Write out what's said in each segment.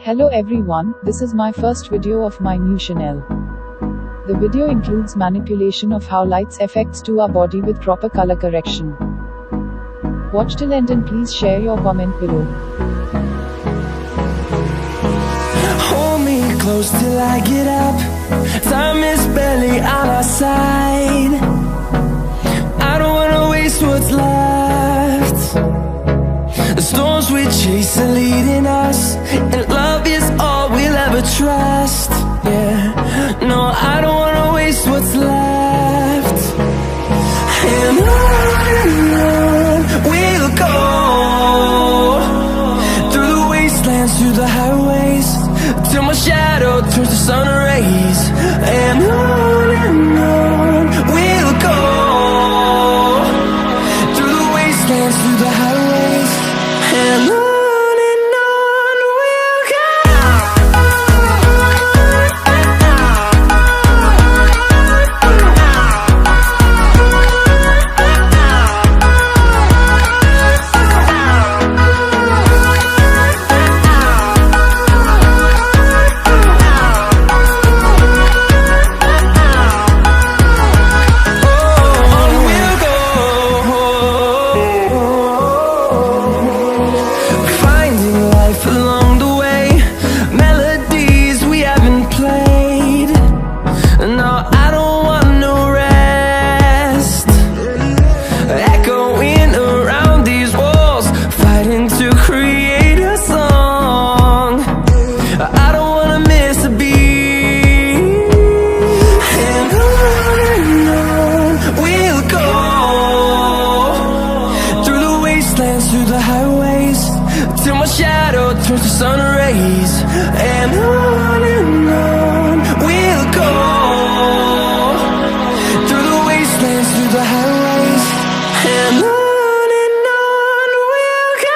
Hello everyone, this is my first video of my new channel. The video includes manipulation of how lights affects to our body with proper color correction. Watch till end and please share your comment below. Hold me close till I get up. Time is barely on our side. I don't wanna waste what's left. The storms we chase are leading us, and love is all we'll ever trust. Yeah, no, I don't wanna waste what's left. And on we'll go, through the wastelands, through the highways, till my shadow turns to sun rays. And on we'll go, through the wastelands, through the highways, and on we'll go. Along the way, melodies we haven't played. No, I don't want no rest. Echoing around these walls, fighting to create a song. I don't wanna miss a beat. And on we'll go, through the wastelands, through the highways, till my shadow turns to sun rays. And on we'll go, through the wastelands, through the highways, and on we'll go.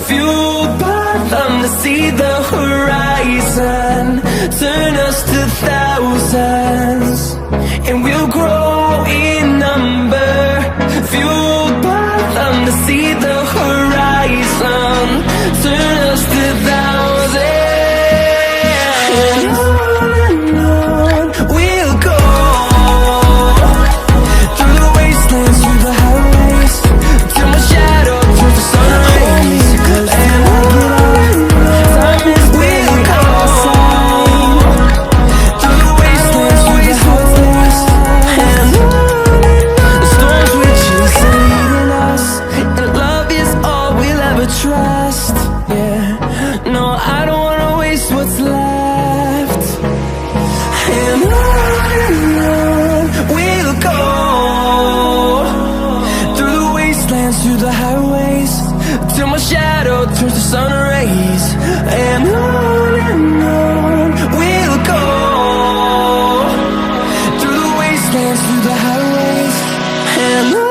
Fueled by them to see the horizon, turn us to thousands, and we'll grow in number. Fueled by them to see the horizon, turn us to thousands, and on we'll go, through the wastelands, through the highways, till my shadow turns to sun rays. Trust, yeah, no, I don't wanna waste what's left. And on we'll go, through the wastelands, through the highways, till my shadow turns to sun rays. And on we'll go, through the wastelands, through the highways, and on.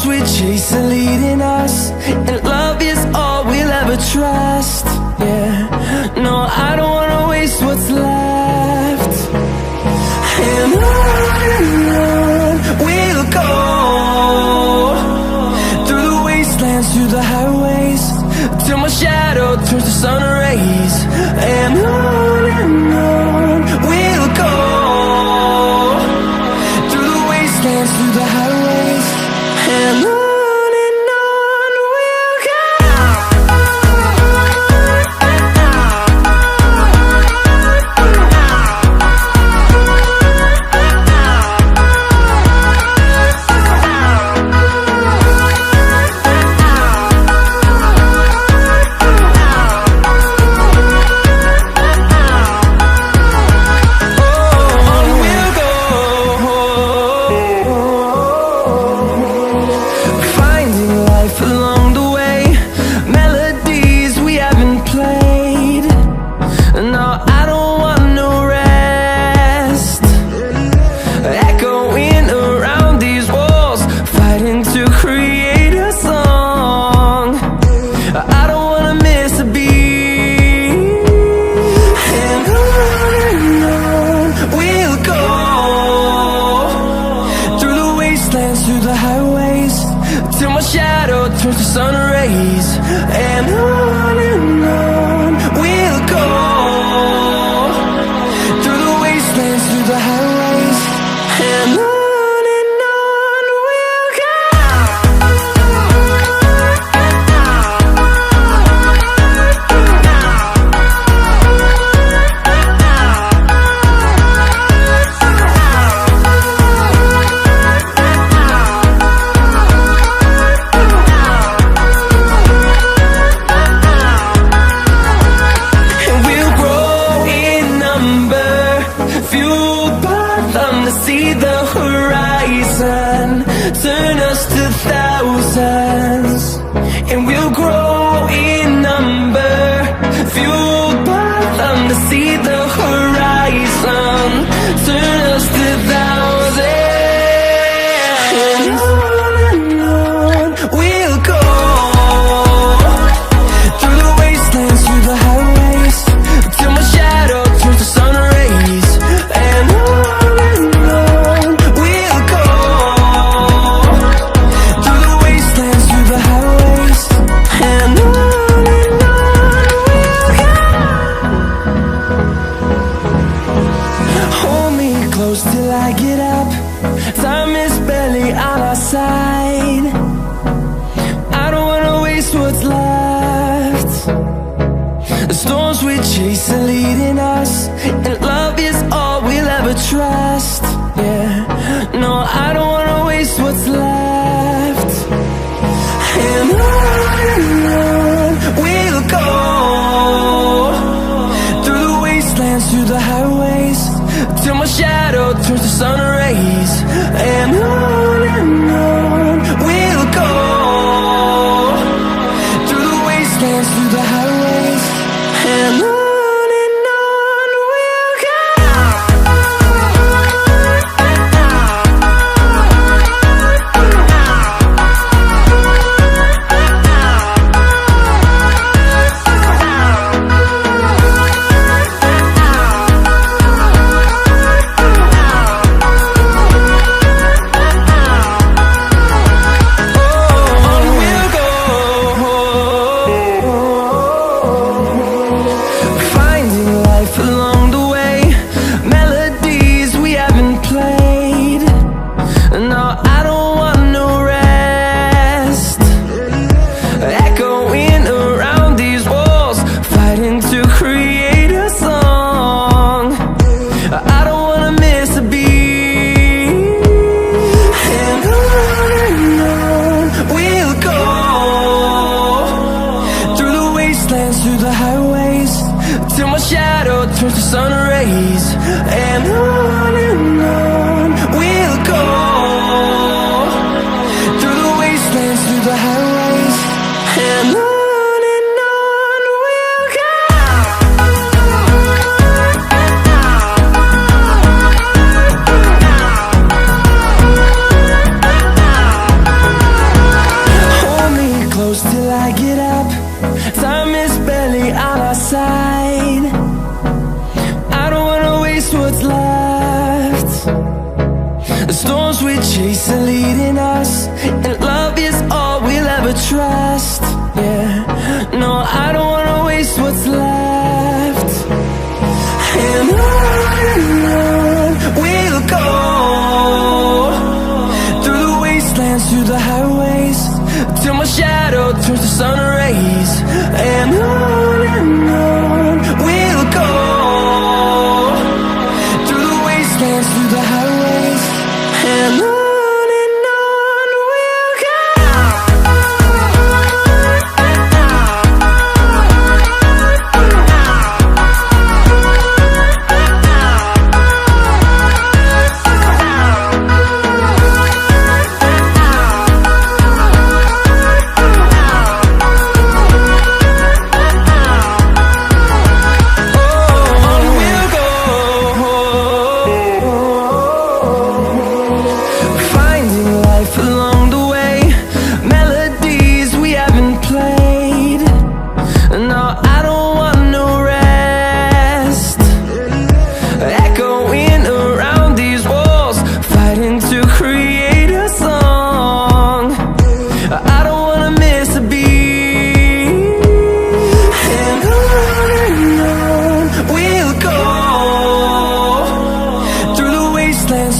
storms we chase are leading us, and love is all we'll ever trust. Yeah, no, I don't wanna waste what's left. And on we'll go, through the wastelands, through the highways, till my shadow turns to sun rays. And on we'll go, through the wastelands, through the highways, and on. Through the highways, till my shadow turns to sun rays. And on we'll go, through the wastelands, through the highways, and on we'll go. See the horizon, turn us to thousands, and we'll grow in number, fueled by them to see the horizon, turn us to thousands, and on we'll go, through the wastelands, through the highways, till my shadow turns to sun rays. And till I get up, time is barely on our side. I don't wanna waste what's left. The storms we chase are leading us, and love is all we'll ever trust. Yeah, no, I don't wanna waste what's left. And on we'll go, through the wastelands, through the highways, till my shadow turns to sun rays. And on we chase are leading us, and love is all we'll ever trust. Yeah, no, I don't wanna waste what's left. And on we'll go, through the wastelands, through the highways, till my shadow turns to sun rays. And on we'll go, through the wastelands, through the highways, and on we'll go.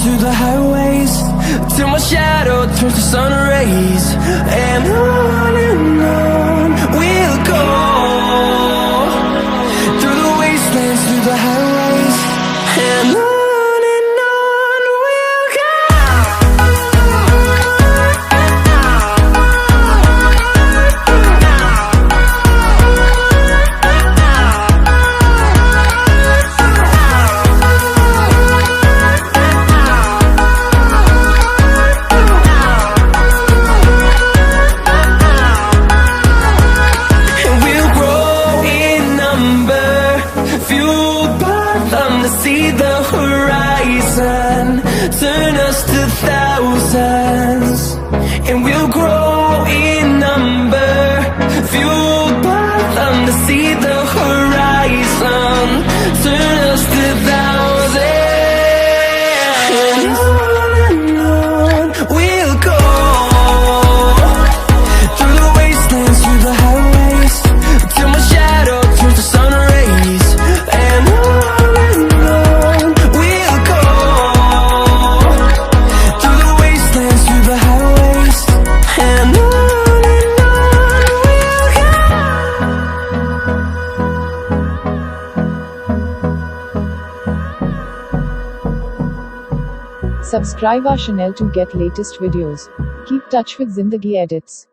Through the highways, till my shadow turns to sun rays. And on we'll go, through the wastelands, through the highways, and on we'll go. To see the horizon, turn us to thousands, and we'll grow in number, fueled by them. To see the horizon, turn us to thousands, and on we'll go, through the wastelands, through the highways, till my shadow turns to sun rays. And subscribe our channel to get latest videos. Keep touch with Zindagi edits.